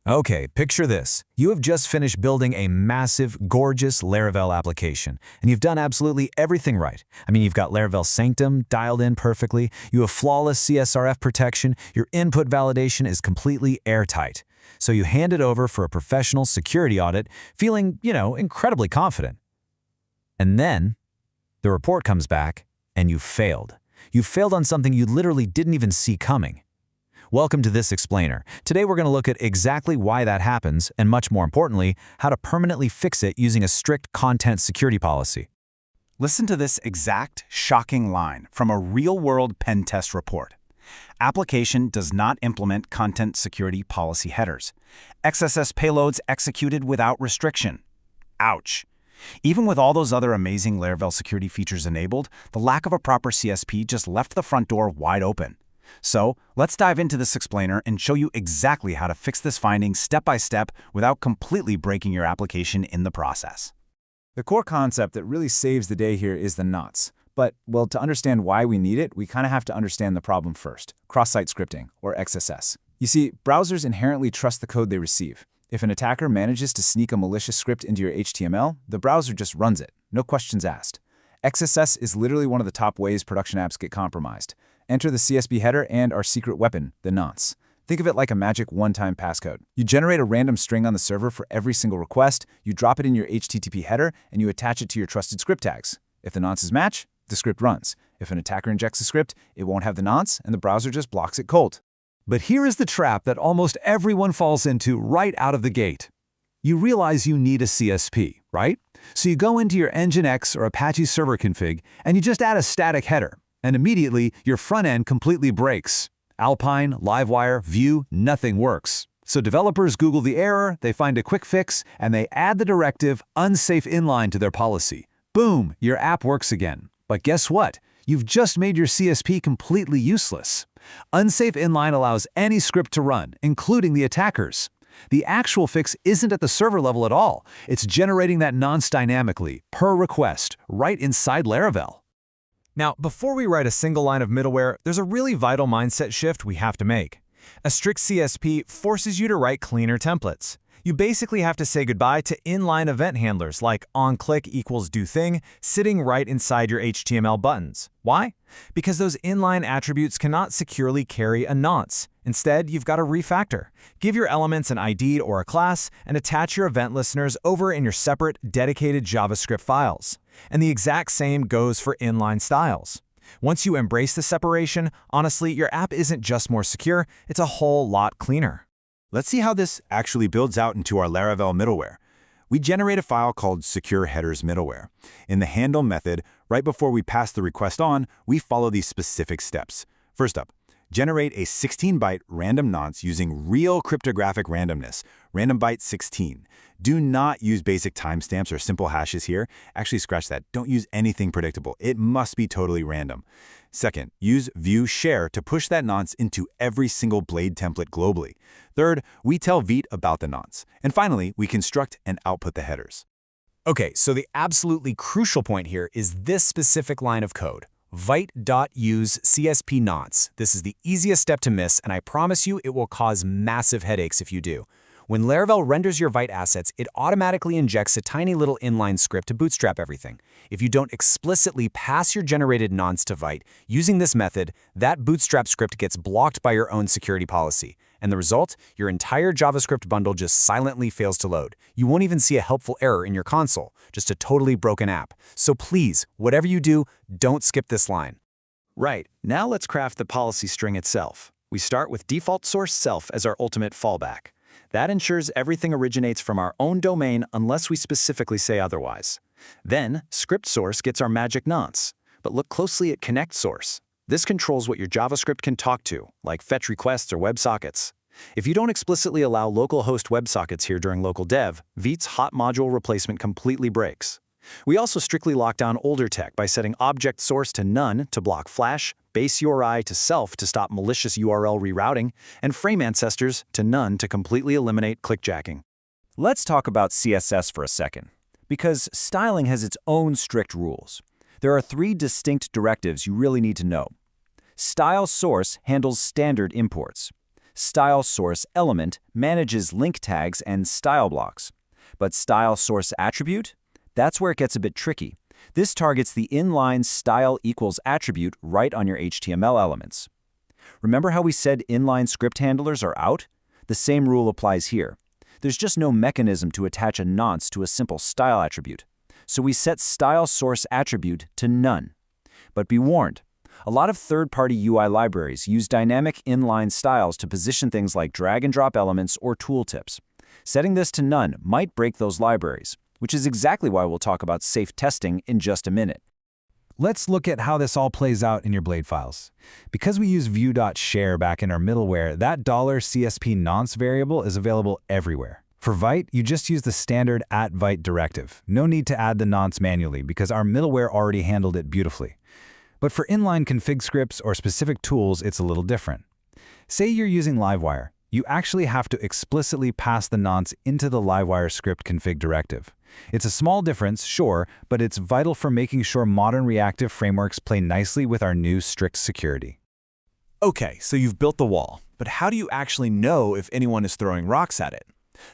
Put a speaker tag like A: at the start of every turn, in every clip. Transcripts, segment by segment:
A: Okay, picture this. You have just finished building a massive, gorgeous Laravel application, and you've done absolutely everything right. I mean, you've got Laravel Sanctum dialed in perfectly, you have flawless CSRF protection, your input validation is completely airtight. So you hand it over for a professional security audit, feeling, incredibly confident. And then, the report comes back, and you failed. You failed on something you literally didn't even see coming. Welcome to this explainer. Today we're going to look at exactly why that happens, and much more importantly, how to permanently fix it using a strict content security policy.
B: Listen to this exact, shocking line from a real-world pen test report. Application does not implement content security policy headers. XSS payloads executed without restriction. Ouch. Even with all those other amazing Laravel security features enabled, the lack of a proper CSP just left the front door wide open. So, let's dive into this explainer and show you exactly how to fix this finding step by step without completely breaking your application in the process.
C: The core concept that really saves the day here is the nonce. But, well, to understand why we need it, we kind of have to understand the problem first: cross-site scripting, or XSS. You see, browsers inherently trust the code they receive. If an attacker manages to sneak a malicious script into your HTML, the browser just runs it, no questions asked. XSS is literally one of the top ways production apps get compromised. Enter the CSP header and our secret weapon, the nonce. Think of it like a magic one-time passcode. You generate a random string on the server for every single request, you drop it in your HTTP header, and you attach it to your trusted script tags. If the nonces match, the script runs. If an attacker injects a script, it won't have the nonce, and the browser just blocks it cold.
D: But here is the trap that almost everyone falls into right out of the gate. You realize you need a CSP, right? So you go into your Nginx or Apache server config, and you just add a static header. And immediately, your front end completely breaks. Alpine, Livewire, Vue, nothing works. So developers Google the error, they find a quick fix, and they add the directive unsafe-inline to their policy. Boom, your app works again. But guess what? You've just made your CSP completely useless. Unsafe-inline allows any script to run, including the attackers. The actual fix isn't at the server level at all. It's generating that nonce dynamically, per request, right inside Laravel.
A: Now, before we write a single line of middleware, there's a really vital mindset shift we have to make. A strict CSP forces you to write cleaner templates. You basically have to say goodbye to inline event handlers like onClick equals doThing sitting right inside your HTML buttons. Why? Because those inline attributes cannot securely carry a nonce. Instead, you've got to refactor. Give your elements an ID or a class, and attach your event listeners over in your separate, dedicated JavaScript files. And the exact same goes for inline styles. Once you embrace the separation, honestly, your app isn't just more secure, it's a whole lot cleaner.
B: Let's see how this actually builds out into our Laravel middleware. We generate a file called secure headers middleware. In the handle method, right before we pass the request on, we follow these specific steps. First up, generate a 16-byte random nonce using real cryptographic randomness, random byte 16. Do not use basic timestamps or simple hashes here. Actually, scratch that. Don't use anything predictable. It must be totally random. Second, use Vue share to push that nonce into every single blade template globally. Third, we tell Vite about the nonce. And finally, we construct and output the headers.
A: Okay, so the absolutely crucial point here is this specific line of code. Vite.use CSP nonce. This is the easiest step to miss, and I promise you it will cause massive headaches if you do. When Laravel renders your Vite assets, it automatically injects a tiny little inline script to bootstrap everything. If you don't explicitly pass your generated nonce to Vite using this method, that bootstrap script gets blocked by your own security policy. And the result? Your entire JavaScript bundle just silently fails to load. You won't even see a helpful error in your console, just a totally broken app. So please, whatever you do, don't skip this line.
E: Right, now let's craft the policy string itself. We start with default source self as our ultimate fallback. That ensures everything originates from our own domain unless we specifically say otherwise. Then, script source gets our magic nonce. But look closely at connect source. This controls what your JavaScript can talk to, like fetch requests or WebSockets. If you don't explicitly allow localhost WebSockets here during local dev, Vite's hot module replacement completely breaks. We also strictly lock down older tech by setting object source to none to block Flash, base URI to self to stop malicious URL rerouting, and frame ancestors to none to completely eliminate clickjacking.
C: Let's talk about CSS for a second, because styling has its own strict rules. There are 3 distinct directives you really need to know. Style source handles standard imports. Style-src-element manages link tags and style blocks. But style-src-attribute? That's where it gets a bit tricky. This targets the inline style equals attribute right on your HTML elements. Remember how we said inline script handlers are out? The same rule applies here. There's just no mechanism to attach a nonce to a simple style attribute. So we set style-src-attribute to none. But be warned, a lot of third-party UI libraries use dynamic inline styles to position things like drag-and-drop elements or tooltips. Setting this to none might break those libraries, which is exactly why we'll talk about safe testing in just a minute.
A: Let's look at how this all plays out in your Blade files. Because we use view.share back in our middleware, that $CSP nonce variable is available everywhere. For Vite, you just use the standard @Vite directive. No need to add the nonce manually because our middleware already handled it beautifully. But for inline config scripts or specific tools, it's a little different. Say you're using Livewire. You actually have to explicitly pass the nonce into the Livewire script config directive. It's a small difference, sure, but it's vital for making sure modern reactive frameworks play nicely with our new strict security.
B: Okay, so you've built the wall, but how do you actually know if anyone is throwing rocks at it?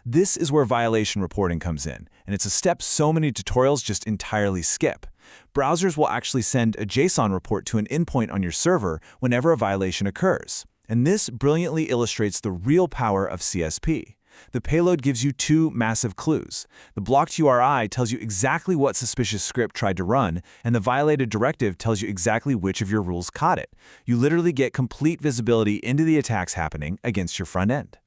B: This is where violation reporting comes in, and it's a step so many tutorials just entirely skip. Browsers will actually send a JSON report to an endpoint on your server whenever a violation occurs. And this brilliantly illustrates the real power of CSP. The payload gives you two massive clues. The blocked URI tells you exactly what suspicious script tried to run, and the violated directive tells you exactly which of your rules caught it. You literally get complete visibility into the attacks happening against your front end.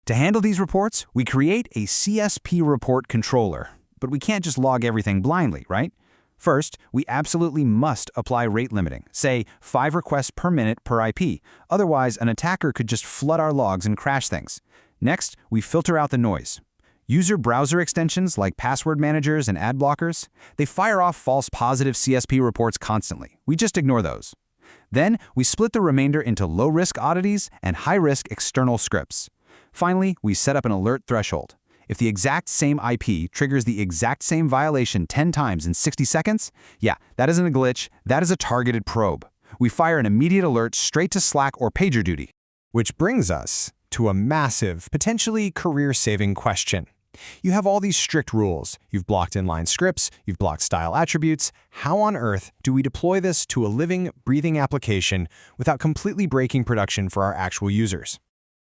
A: To handle these reports, we create a CSP report controller. But we can't just log everything blindly, right? First, we absolutely must apply rate limiting, say 5 requests per minute per IP. Otherwise, an attacker could just flood our logs and crash things. Next, we filter out the noise. User browser extensions like password managers and ad blockers, they fire off false positive CSP reports constantly. We just ignore those. Then, we split the remainder into low-risk oddities and high-risk external scripts. Finally, we set up an alert threshold. If the exact same IP triggers the exact same violation 10 times in 60 seconds, yeah, that isn't a glitch, that is a targeted probe. We fire an immediate alert straight to Slack or PagerDuty. Which brings us to a massive, potentially career-saving question. You have all these strict rules. You've blocked inline scripts, you've blocked style attributes. How on earth do we deploy this to a living, breathing application without completely breaking production for our actual users?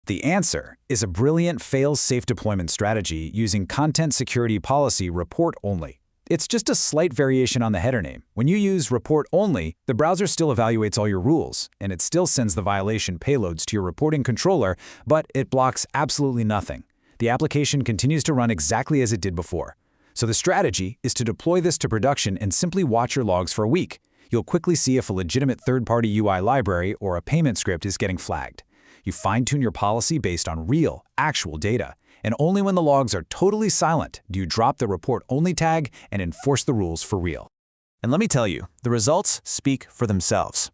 C: The answer is a brilliant fail-safe deployment strategy using content security policy report only. It's just a slight variation on the header name. When you use report only, the browser still evaluates all your rules, and it still sends the violation payloads to your reporting controller, but it blocks absolutely nothing. The application continues to run exactly as it did before. So the strategy is to deploy this to production and simply watch your logs for a week. You'll quickly see if a legitimate third-party UI library or a payment script is getting flagged. You fine-tune your policy based on real, actual data, and only when the logs are totally silent do you drop the report-only tag and enforce the rules for real.
B: And let me tell you, the results speak for themselves.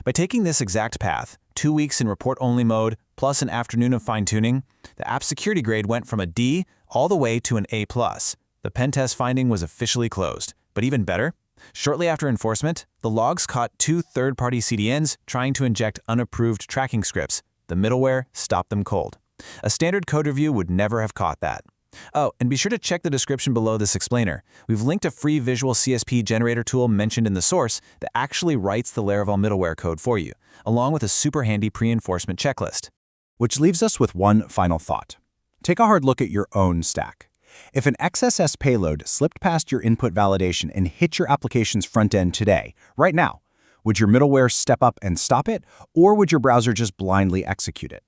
B: By taking this exact path, 2 weeks in report-only mode, plus an afternoon of fine-tuning, the app security grade went from a D all the way to an A+. The pentest finding was officially closed. But even better, shortly after enforcement, the logs caught 2 third-party CDNs trying to inject unapproved tracking scripts. The middleware stopped them cold. A standard code review would never have caught that. Oh, and be sure to check the description below this explainer. We've linked a free visual CSP generator tool mentioned in the source that actually writes the Laravel middleware code for you, along with a super handy pre-enforcement checklist.
F: Which leaves us with one final thought. Take a hard look at your own stack. If an XSS payload slipped past your input validation and hit your application's front end today, right now, would your middleware step up and stop it, or would your browser just blindly execute it?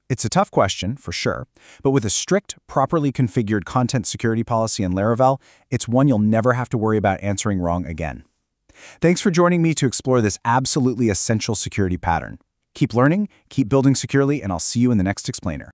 F: It's a tough question, for sure, but with a strict, properly configured content security policy in Laravel, it's one you'll never have to worry about answering wrong again. Thanks for joining me to explore this absolutely essential security pattern. Keep learning, keep building securely, and I'll see you in the next explainer.